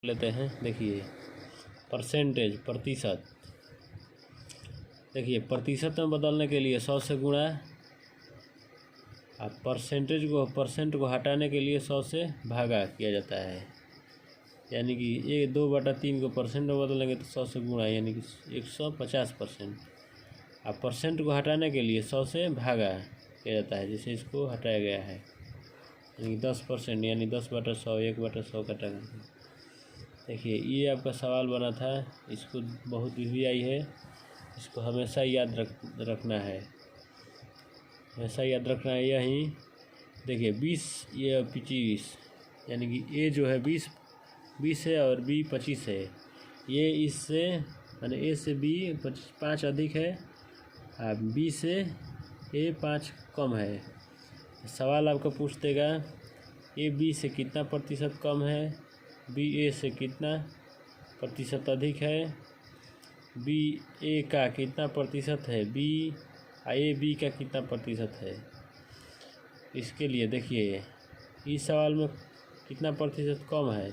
लेते हैं। देखिए परसेंटेज, प्रतिशत। देखिए प्रतिशत में बदलने के लिए 100 से गुणा, अब परसेंट को हटाने के लिए 100 से भागा किया जाता है। यानी कि ये 2/3 को परसेंट में बदलेंगे तो 100 से गुणा, यानी कि 150%। अब परसेंट को हटाने के लिए 100 से भागा किया जाता है, जैसे इसको हटाया गया है, यानी 10%, यानी 10/100, 1/100 कटा गया। देखिए ये आपका सवाल बना था, इसको बहुत ईजी आई है, इसको हमेशा याद रखना है, हमेशा याद रखना है यही। देखिए 20, ये 25, यानी कि ए जो है 20 है और बी 25 है। ये इससे यानी ए से बी 5 अधिक है, बी से ए 5 कम है। सवाल आपको पूछ देगा ए बी से कितना प्रतिशत कम है, बी ए से कितना प्रतिशत अधिक है, बी ए का कितना प्रतिशत है, बी ए बी का कितना प्रतिशत है। इसके लिए देखिए इस सवाल में कितना प्रतिशत कम है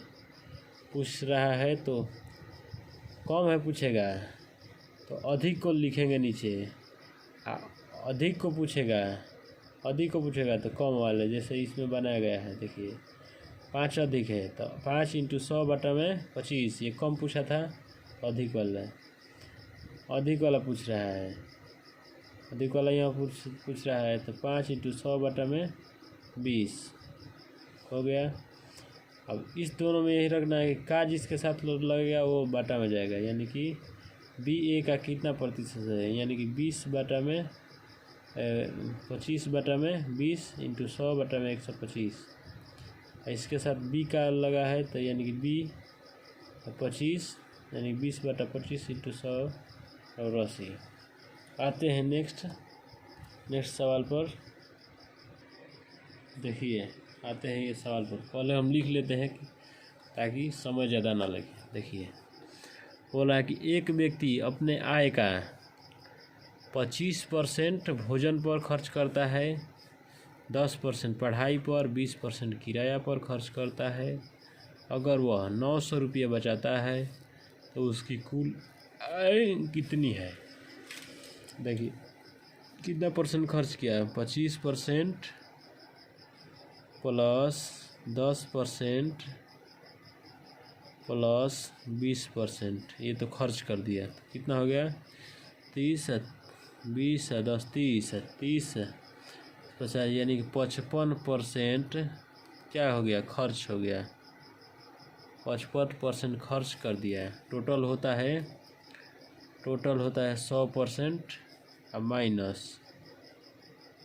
पूछ रहा है, तो कम है पूछेगा तो अधिक को लिखेंगे नीचे, अधिक को पूछेगा तो कम वाले, जैसे इसमें बनाया गया है। देखिए 5 अधिक है तो 5 × 100/25, ये कम पूछा था, अधिक वाला पूछ रहा है, अधिक वाला यहाँ पूछ रहा है, तो 5 × 100/20 हो गया। अब इस दोनों में यही रखना है कि का जिसके साथ लगेगा वो बाटा में जाएगा, यानी कि बी ए का कितना प्रतिशत है, यानी कि 25/20 × 100/125। इसके साथ बी का लगा है तो यानी कि बी 25, यानी 20/25 × 100 और 80। आते हैं नेक्स्ट सवाल पर। देखिए आते हैं ये सवाल पर, पहले हम लिख लेते हैं ताकि समय ज़्यादा ना लगे। देखिए बोला है कि एक व्यक्ति अपने आय का 25% भोजन पर खर्च करता है, 10% पढ़ाई पर, 20% किराया पर खर्च करता है। अगर वह 900 रुपये बचाता है तो उसकी कुल आय कितनी है। देखिए कितना परसेंट खर्च किया है, 25% प्लस 10% प्लस 20%, ये तो खर्च कर दिया, तो कितना हो गया 30, 20, 10, 30 50, यानी कि 55% क्या हो गया, खर्च हो गया, 55% खर्च कर दिया है। टोटल होता है 100% अब माइनस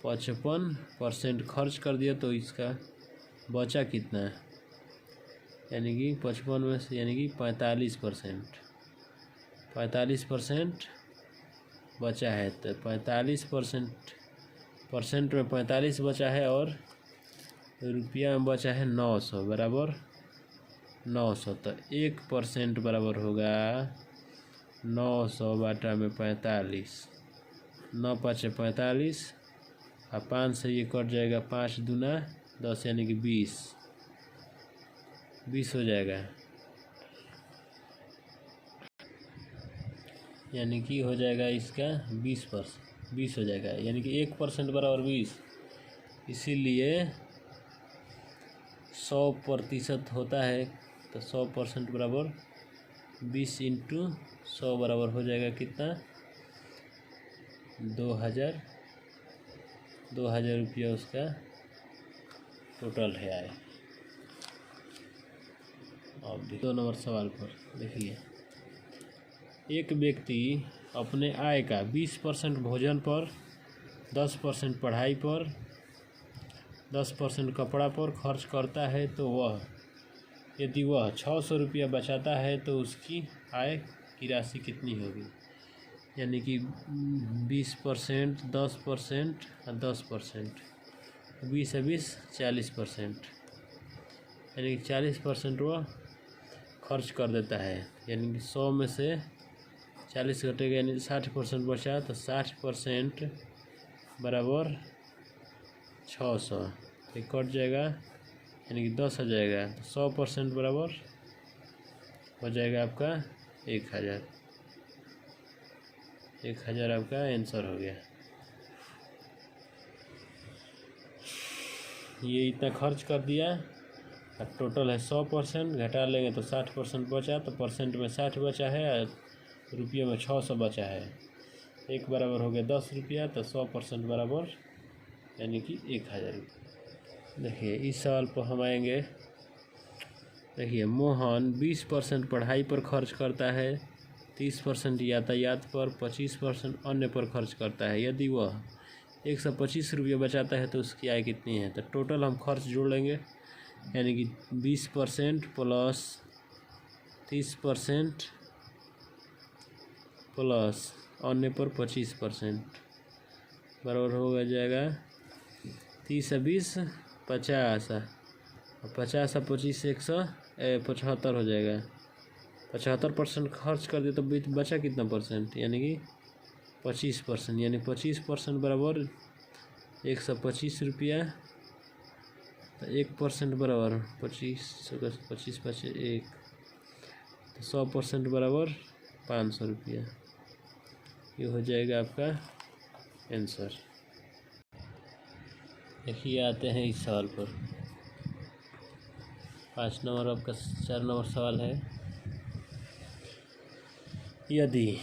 55% खर्च कर दिया, तो इसका बचा कितना, यानी कि 55 में से यानी कि 45% बचा है, तो 45% में 45 बचा है और रुपया में बचा है 900 बराबर 900, तो 1% बराबर होगा 900/45, 9 × 5 = 45, और 5 से ये कट जाएगा, 5 दूना 10, यानी कि 20 हो जाएगा, यानी कि हो जाएगा इसका 20% हो जाएगा, यानी कि 1% बराबर 20, इसीलिए 100% होता है, तो 100% बराबर 20 × 100 बराबर हो जाएगा कितना, 2000 रुपया उसका टोटल है आय। अब 2 नंबर सवाल पर देखिए, एक व्यक्ति अपने आय का 20% भोजन पर, 10% पढ़ाई पर, 10% कपड़ा पर खर्च करता है, तो यदि वह 600 रुपया बचाता है तो उसकी आय की राशि कितनी होगी। यानी कि 20%, 10% और 10%, 20 है 20, 40%, यानी कि 40% वह खर्च कर देता है, यानी कि 100 में से 40 घटेगा, यानी 60% बचा, तो 60% बराबर 600, तो कट जाएगा, यानी कि 10 आ जाएगा, तो 100% बराबर हो जाएगा आपका 1000। 1000 आपका आंसर हो गया। ये इतना खर्च कर दिया। अब टोटल है 100%, घटा लेंगे तो 60% बचा, तो परसेंट में 60 बचा है और रुपये में 600 बचा है। एक बराबर हो गया 10 रुपया, तो 100% बराबर यानी कि 1000 रुपये। देखिए इस सवाल पर हम आएंगे। देखिए मोहन 20% पढ़ाई पर खर्च करता है, 30% यातायात पर, 25% अन्य पर खर्च करता है। यदि वह 125 रुपये बचाता है तो उसकी आय कितनी है? तो टोटल हम खर्च जोड़ लेंगे, यानी कि 20% प्लस 30% प्लस अन्य पर 25% बराबर हो जाएगा 30 और 20 50, और 50 और 25 175 हो जाएगा। 75% खर्च कर दिए तो बचा कितना परसेंट? यानी कि 25%, यानी 25% बराबर 125 रुपया। तो 1% बराबर 25 5 1, तो 100% बराबर 500 रुपया। ये हो जाएगा आपका आंसर। देखिए आते हैं इस सवाल पर। 5 नंबर आपका 4 नंबर सवाल है। यदि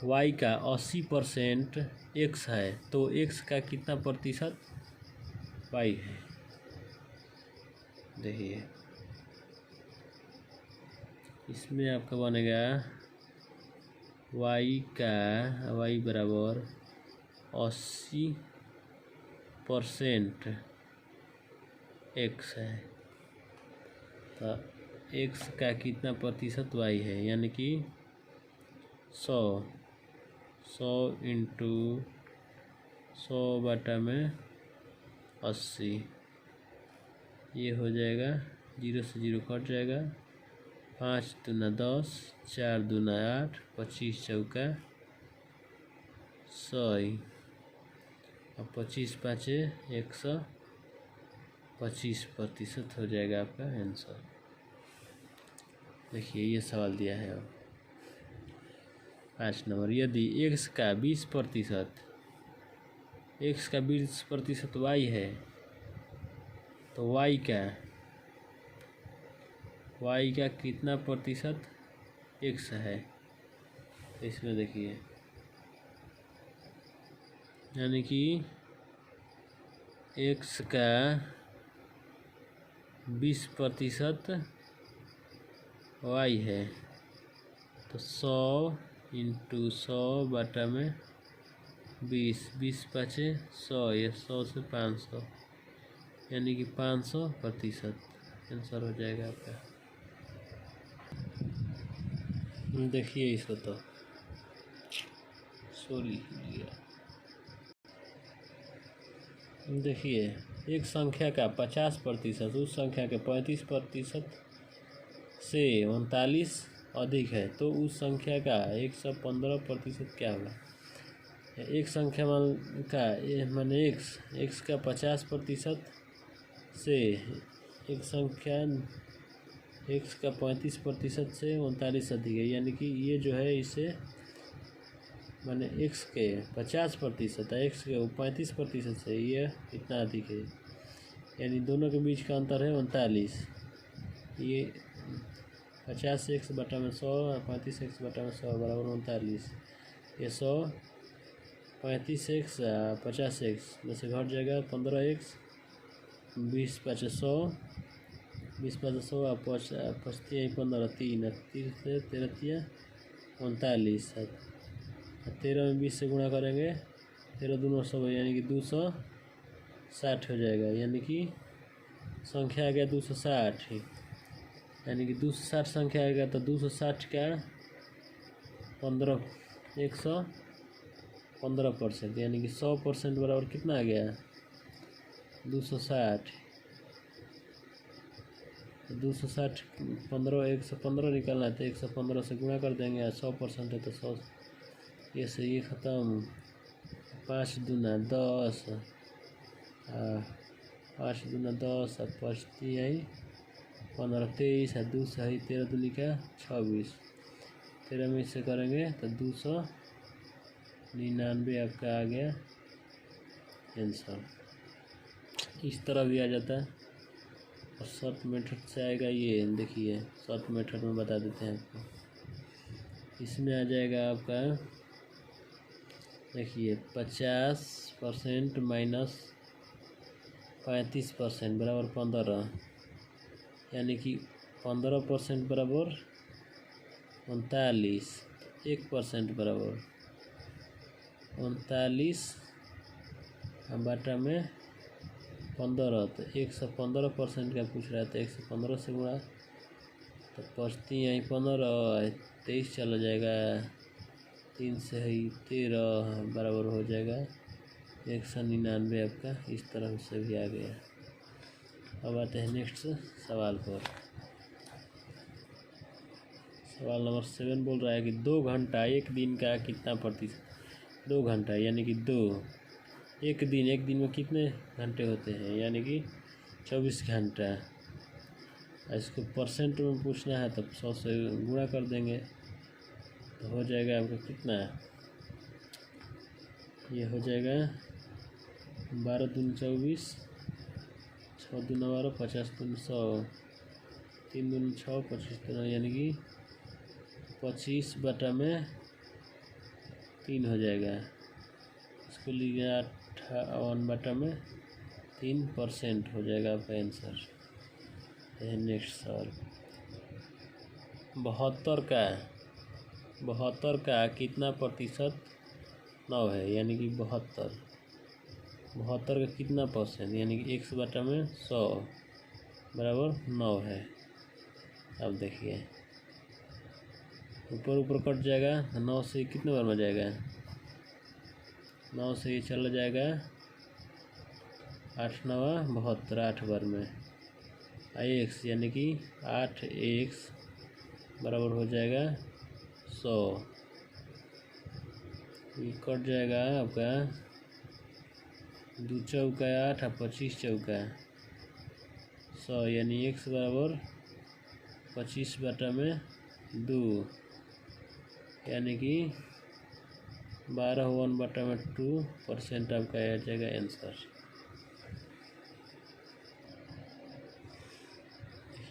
y का 80% x है तो x का कितना प्रतिशत y है? देखिए इसमें आपका बनेगा y बराबर 80% x है, तो x का कितना प्रतिशत y है? यानी कि 100 इंटू 100/80। ये हो जाएगा, 0 से 0 कट जाएगा। 5 दूना 10, 4 दूना 8, 25 चौका 100, और 25 5 125% हो जाएगा आपका आंसर। देखिए ये सवाल दिया है अब 5 नंबर। यदि x का 20% y है तो y का कितना प्रतिशत x है? इसमें देखिए, यानी कि x का 20% y है, तो 100 इंटू 100/20, 20 5 100, ये 100 से 500, यानी कि 500% आंसर हो जाएगा आपका। देखिए इसको तो सॉरी लिया। देखिए एक संख्या का 50% उस संख्या के 35% से 39 अधिक है तो उस संख्या का 115% क्या होगा? एक संख्या माने x का 50% से एक संख्या x का 35% से 39 अधिक है, यानी कि ये जो है इसे माने x के 50% है, x के 35% से ये इतना अधिक है, यानी दोनों के बीच का अंतर है 39। ये 50x/100 और 35x/100 बराबर 39। ये 100 35x 50x में से घट जाएगा 15x, 20 5 100, 20 5 100 और 15 3 से 13 39, 13 में 20 से गुणा करेंगे, 13 दूना 100, यानी कि 260 हो जाएगा, यानी कि संख्या आ गया 260, यानी कि 260 संख्या आएगा तो 260 का 115%, यानी कि 100% बराबर कितना आ गया? 260। 260 15 115 निकालना है तो 115 से गुणा कर देंगे, 100% है तो 100, ये से ये ख़त्म। 5 दूना 10, 5 दूना 10 और 5 आई 15 23 है, 2 सही 13 दूनी का 26, 13 में इससे करेंगे तो 299 आपका आ गया आंसर। इस तरह भी आ जाता है और शॉर्ट मेथड से आएगा। ये देखिए शॉर्ट मेथड में बता देते हैं आपको। इसमें आ जाएगा आपका देखिए 50% माइनस 35% बराबर 15, यानी कि 15% बराबर 39, 1% बराबर 39 बटा में 15, तो 115% का पूछ रहा है तो 115 से गुणा तो पचती यहीं 15, 23 चला जाएगा, 3 से ही 13 बराबर हो जाएगा 199 आपका। इस तरह से भी आ गया। अब आते हैं नेक्स्ट सवाल पर। सवाल नंबर 7 बोल रहा है कि 2 घंटा एक दिन का कितना प्रतिशत, 2 घंटा यानी कि 2, एक दिन में कितने घंटे होते हैं, यानी कि 24 घंटा। इसको परसेंट में पूछना है तब 100 से गुणा कर देंगे तो हो जाएगा आपका कितना, ये हो जाएगा 12 दूनी 24, 6 दूना 12, 50 दूनी 100, 3 दूनी 6, 25 दूना यानी कि 25 बटा में 3 हो जाएगा। इसको लीजिए 58 बटा में 3% हो जाएगा आपका आंसर। नेक्स्ट सवाल 72 का कितना प्रतिशत 9 है, यानी कि 72 का कितना परसेंट, यानी कि 100 बटा में 100 बराबर 9 है। अब देखिए ऊपर कट जाएगा, 9 से कितने बार में जाएगा, 9 से ये चला जाएगा 8 9 72, 8 बार में x यानी कि 8x बराबर हो जाएगा 100। ये कट जाएगा आपका 2 चौका 8 और 25 चौका 100, यानी x बराबर 25 बटा में 2, यानी कि 12 बटा में 2% आपका आ जाएगा आंसर।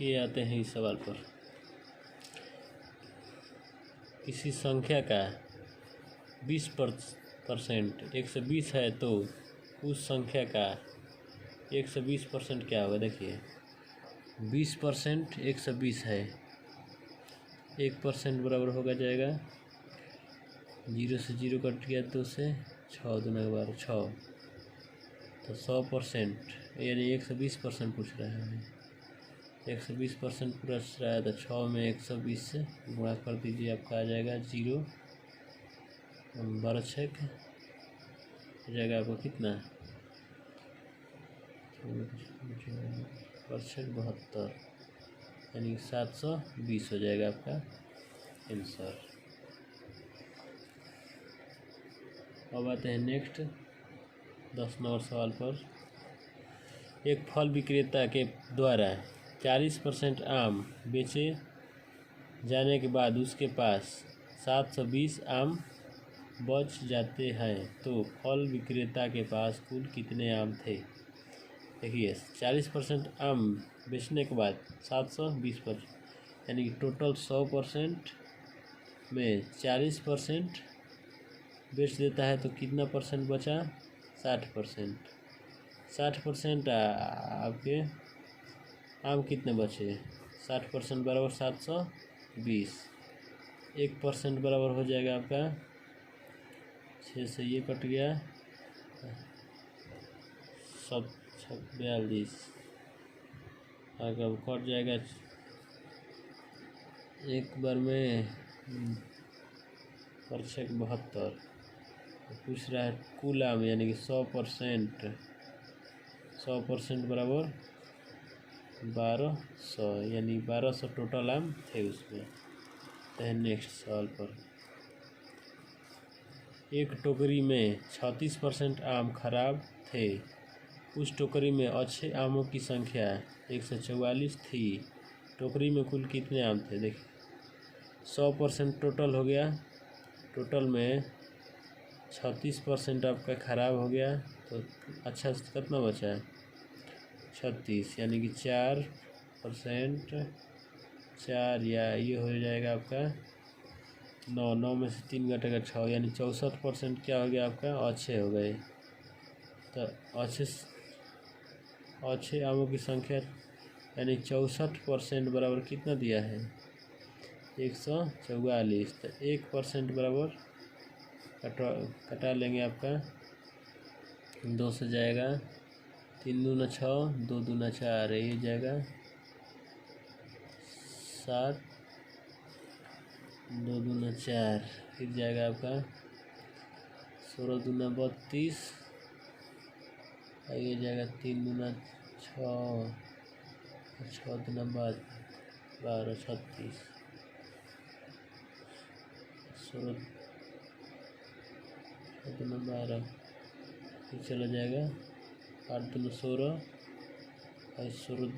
ये आते हैं इस सवाल पर। किसी संख्या का 20% 120 है तो उस संख्या का 120% क्या होगा। देखिए 20% 120 है, 1% बराबर होगा जाएगा 0 से 0 कट गया, 2 से 6 दूना 12 6, तो 100% यानी 120% पूछ रहा है। 120% पूरा रहा है तो 6 में 120 से गुणा कर दीजिए, आपका आ जाएगा 0, 12 6 हो जाएगा आपको कितना 72, यानी 720 हो जाएगा आपका आंसर। अब आते हैं नेक्स्ट 10 नंबर सवाल पर। एक फल विक्रेता के द्वारा 40% आम बेचे जाने के बाद उसके पास 720 आम बच जाते हैं, तो फल विक्रेता के पास कुल कितने आम थे। देखिए 40% आम बेचने के बाद 720%, यानी कि टोटल 100% में 40% बेच देता है तो कितना परसेंट बचा, 60%। 60% आपके आम कितने बचे, 60% बराबर 720, 1% बराबर हो जाएगा आपका 6 से ये कट गया 42, अगर कट जाएगा एक बार में 72, पूछ रहा है कुल आम यानी कि 100% बराबर 1200, यानी 1200 टोटल आम थे उसमें। तो नेक्स्ट सवाल पर। एक टोकरी में 36% आम खराब थे, उस टोकरी में अच्छे आमों की संख्या 144 थी, टोकरी में कुल कितने आम थे देखिए। 100% टोटल हो गया, टोटल में 36% आपका ख़राब हो गया, तो अच्छा कितना बचा है 36, यानी कि 4%, 4 या ये हो जाएगा आपका 9, 9 में से 3 घटेगा 6, यानी 64% क्या हो गया आपका अच्छे हो गए। तो अच्छे आमों की संख्या यानी 64% बराबर कितना दिया है 144। तो 1% बराबर कटा लेंगे आपका 2 से जाएगा, 3 दूना 6, 2 दूना 4, ये जाएगा 7, 2 दूना 4, फिर जाएगा आपका 16 दूना 32, ये जाएगा 3 दूना 6, 6 दूना 12, 36, 16 दूना 12, फिर चला जाएगा 8 दूना 16, 16,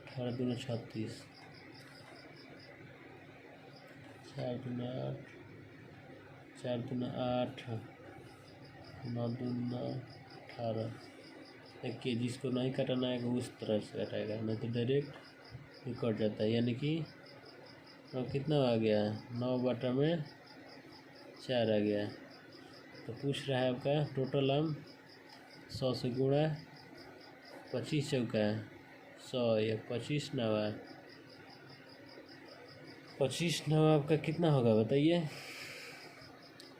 18 दूना 36, 4 दूना 8, 4 दूना 8, 9 दूना 18। देखिए जिसको नहीं कटाना है उस तरह से कटाएगा, नहीं तो डायरेक्ट कट जाता है। यानी कि कितना आ गया 9 बटा में 4 आ गया। तो पूछ रहा है आपका टोटल आम 100 से गुणा 25 चौका 100 या 25 नवा, 25 नवा आपका कितना होगा बताइए।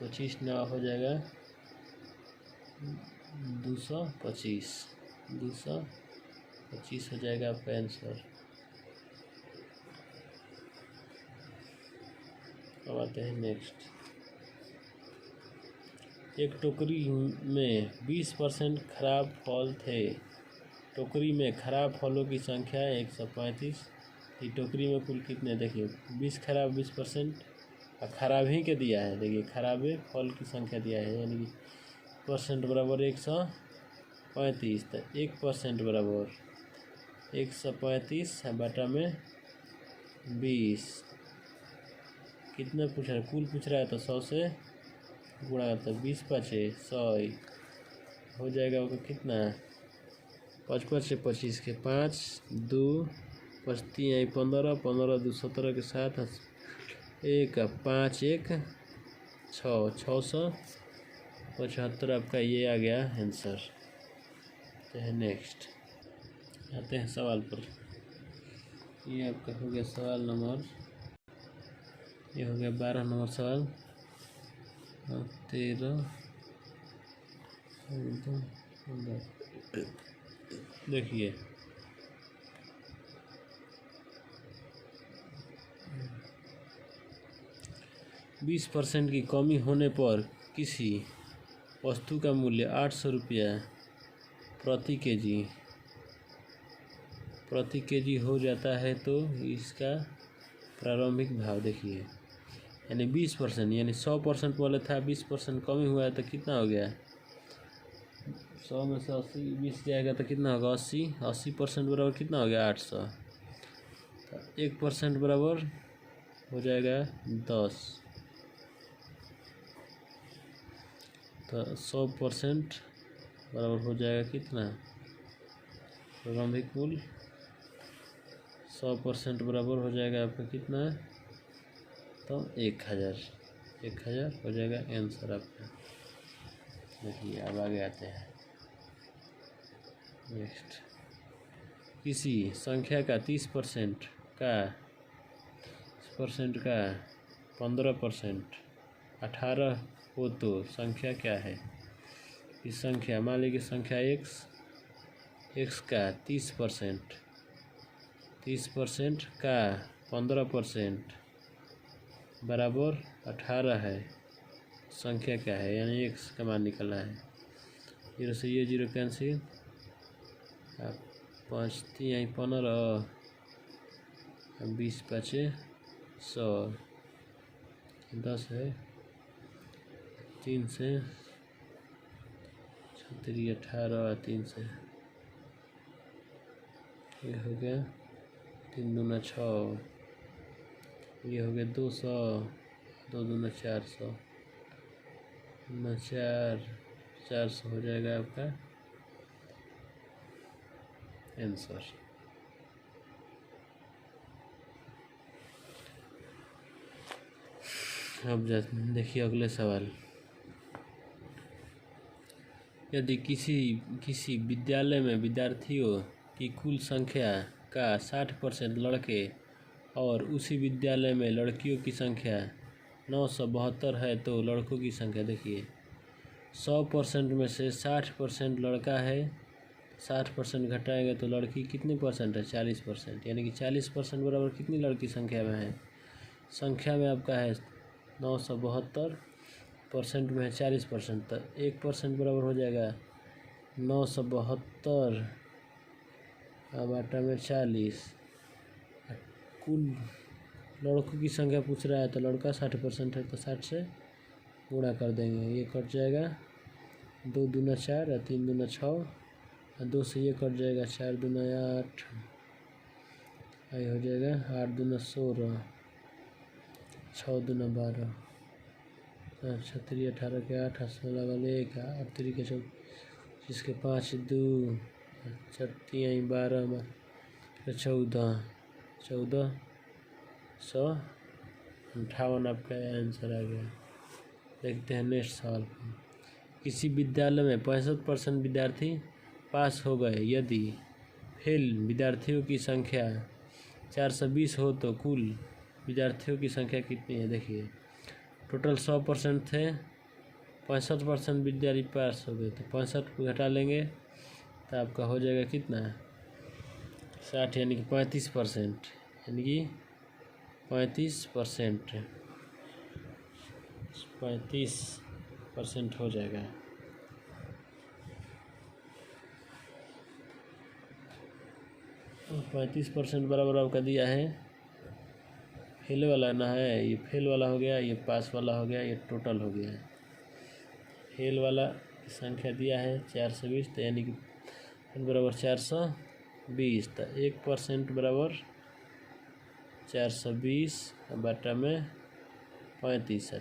25 नवा हो जाएगा 225, 225 हो जाएगा आपका आंसर। अब आते हैं नेक्स्ट। एक टोकरी में 20% खराब फल थे। टोकरी में खराब फलों की संख्या 135। ये टोकरी में कुल कितने देखिए 20 खराब 20% और खराब ही के दिया है। देखिए खराब फल की संख्या दिया है, यानी कि परसेंट बराबर 135। तो 1% बराबर 135 बटा में 20 कितना पूछ रहा है, कुल पूछ रहा है तो 100 से गुणा तो 20 पाँचे 100 हो जाएगा। वो कितना 5 5 25 के 5 2 5 3 15 15 2 17 के साथ 1 5 1 6 675 आपका ये आ गया आंसर। तो है नेक्स्ट आते हैं सवाल पर। ये आपका हो गया सवाल नंबर, ये हो गया 12 नंबर सवाल। 13 देखिए 20% की कमी होने पर किसी वस्तु का मूल्य 800 रुपया प्रति केजी हो जाता है, तो इसका प्रारंभिक भाव देखिए। यानी 20% यानी 100% बोले था, 20% कमी हुआ है तो कितना हो गया 100 में से 80 20 जाएगा तो कितना होगा 80। 80% बराबर कितना हो गया 800। तो 1% बराबर हो जाएगा 10। तो 100% बराबर हो जाएगा कितना प्रारंभिक मूल्य 100% बराबर हो जाएगा आपका कितना तो 1000 हो जाएगा आंसर आपका। देखिए अब आगे आते हैं नेक्स्ट। किसी संख्या का 30% का 15% 18 हो तो संख्या क्या है। इस संख्या मान लीजिए संख्या x का 30% का 15% बराबर 18 है, संख्या क्या है। यानी x का मान निकलना है। 0 से ये 0 कैंसिल, 5 3 15 20 5 100 10 है, 3 से 36 18 3 से ये हो गया तीन दूना 6, ये हो गया 200, 2 दूना 400, 400 हो जाएगा आपका आंसर। अब देखिए अगले सवाल। यदि किसी विद्यालय में विद्यार्थियों की कुल संख्या का 60% लड़के और उसी विद्यालय में लड़कियों की संख्या 972 है तो लड़कों की संख्या देखिए 100% में से 60% लड़का है, 60% घटाएंगे तो लड़की कितने परसेंट है 40%, यानी कि 40% बराबर कितनी लड़की संख्या में है, संख्या में आपका है 972, परसेंट में है 40%, तो 1% बराबर हो जाएगा 972 अब आटा में 40। कुल लड़कों की संख्या पूछ रहा है तो लड़का 60% है तो 60 से गुणा कर देंगे, ये कट जाएगा 2 दूना 4 और 3 दूना 6 और 2 से ये कट जाएगा 4 दूना 8, ये हो जाएगा 8 दूना 16, 6 दूना 12, 18 के 8, 16 1, 8 के 24 के 5 2, 4 12, 1458 आपका आंसर आ गया। देखते हैं नेक्स्ट सवाल। किसी विद्यालय में 65% विद्यार्थी पास हो गए, यदि फेल विद्यार्थियों की संख्या 420 हो तो कुल विद्यार्थियों की संख्या कितनी है। देखिए टोटल 100% थे, 65% विद्यार्थी पास हो गए तो 65 को घटा लेंगे तो आपका हो जाएगा कितना 60, यानी कि 35%, यानी कि 35% हो जाएगा। तो 35% बराबर आपका दिया है, फेल वाला ना है, ये फेल वाला हो गया, ये पास वाला हो गया, ये टोटल हो गया। फेल वाला की संख्या दिया है 420, तो यानी कि बराबर 420, तो 1% बराबर 420 बटा में 35 है।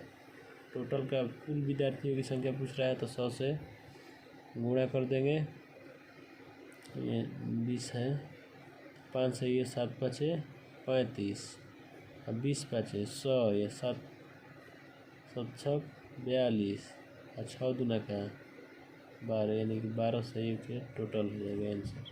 टोटल का कुल विद्यार्थियों की संख्या पूछ रहा है तो 100 से गुणा कर देंगे, ये 20 है, 5 से ये 7 5 35 और 20 5 100, ये 7 7 6 42 और 6 दूना का 12, यानी कि 12 सही के टोटल हो जाएगा आंसर।